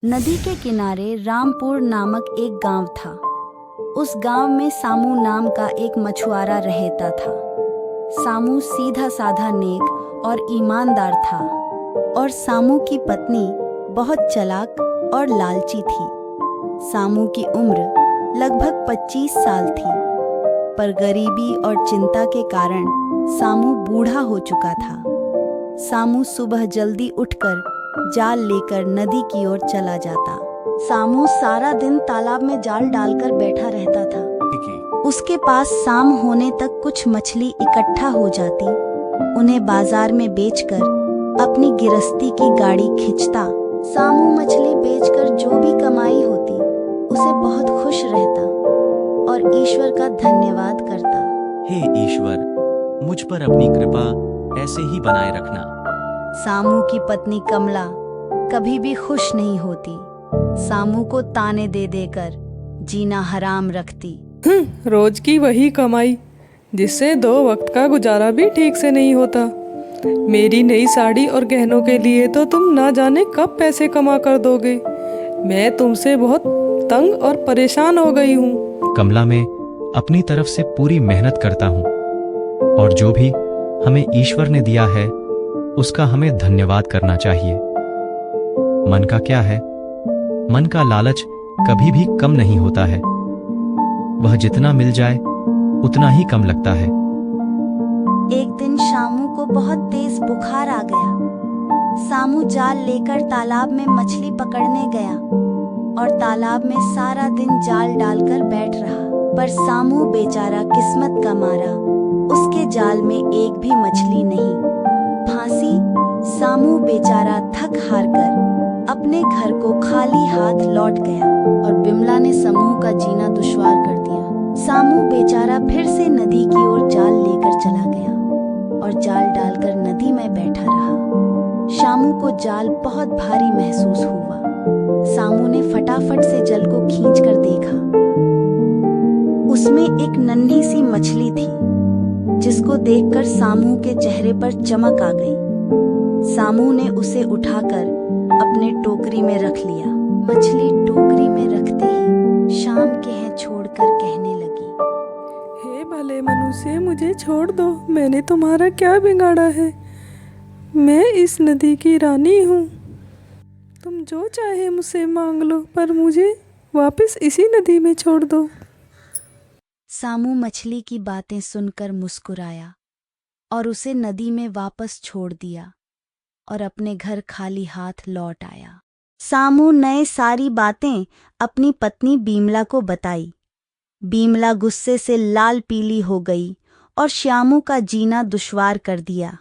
नदी के किनारे रामपुर नामक एक गांव था। उस गांव में सामू नाम का एक मछुआरा रहता था। सामू सीधा साधा नेक और ईमानदार था और सामू की पत्नी बहुत चालाक और लालची थी। सामू की उम्र लगभग 25 साल थी, पर गरीबी और चिंता के कारण सामू बूढ़ा हो चुका था। सामू सुबह जल्दी उठकर जाल लेकर नदी की ओर चला जाता। सामू सारा दिन तालाब में जाल डालकर बैठा रहता था। उसके पास शाम होने तक कुछ मछली इकट्ठा हो जाती। उन्हें बाजार में बेचकर अपनी गिरस्ती की गाड़ी खींचता। सामू मछली बेचकर जो भी कमाई होती उसे बहुत खुश रहता और ईश्वर का धन्यवाद करता। हे ईश्वर, मुझ पर अपनी कृपा ऐसे ही बनाए रखना। सामू की पत्नी कमला कभी भी खुश नहीं होती। सामू को ताने दे देकर जीना हराम रखती। रोज की वही कमाई जिससे 2 वक्त का गुजारा भी ठीक से नहीं होता। मेरी नई साड़ी और गहनों के लिए तो तुम ना जाने कब पैसे कमा कर दोगे। मैं तुमसे बहुत तंग और परेशान हो गई हूँ। कमला, मैं अपनी तरफ से पूरी मेहनत करता हूँ और जो भी हमें ईश्वर ने दिया है उसका हमें धन्यवाद करना चाहिए। मन का क्या है, मन का लालच कभी भी कम नहीं होता है। वह जितना मिल जाए उतना ही कम लगता है। एक दिन शामू को बहुत तेज बुखार आ गया। सामू जाल लेकर तालाब में मछली पकड़ने गया और तालाब में सारा दिन जाल डालकर बैठ रहा। पर सामू बेचारा किस्मत का मारा, उसके जाल में एक भी मछली नहीं फांसी। सामू बेचारा थक हार कर अपने घर को खाली हाथ लौट गया और बिमला ने समूह का जीना दुश्वार कर दिया। सामू बेचारा फिर से नदी की ओर जाल लेकर चला गया और जाल डालकर नदी में बैठा रहा। शामू को जाल बहुत भारी महसूस हुआ। सामू ने फटाफट से जल को खींचकर देखा। उसमें एक नन्ही सी मछली थी, जिसको देखकर सामू के चेहरे पर चमक आ गई। सामू ने उसे उठाकर अपने टोकरी में रख लिया। मछली टोकरी में रखते ही शाम के हैं छोड़कर कहने लगी, हे भले मनुष्य, मुझे छोड़ दो। मैंने तुम्हारा क्या बिगाड़ा है? मैं इस नदी की रानी हूँ। तुम जो चाहे मुझसे मांग लो, पर मुझे वापस इसी नदी में छोड़ दो। सामू मछली की बातें सुनकर मुस्कुराया और उसे नदी में वापस छोड़ दिया और अपने घर खाली हाथ लौट आया। सामू ने सारी बातें अपनी पत्नी बीमला को बताई। बीमला गुस्से से लाल पीली हो गई और श्यामू का जीना दुश्वार कर दिया।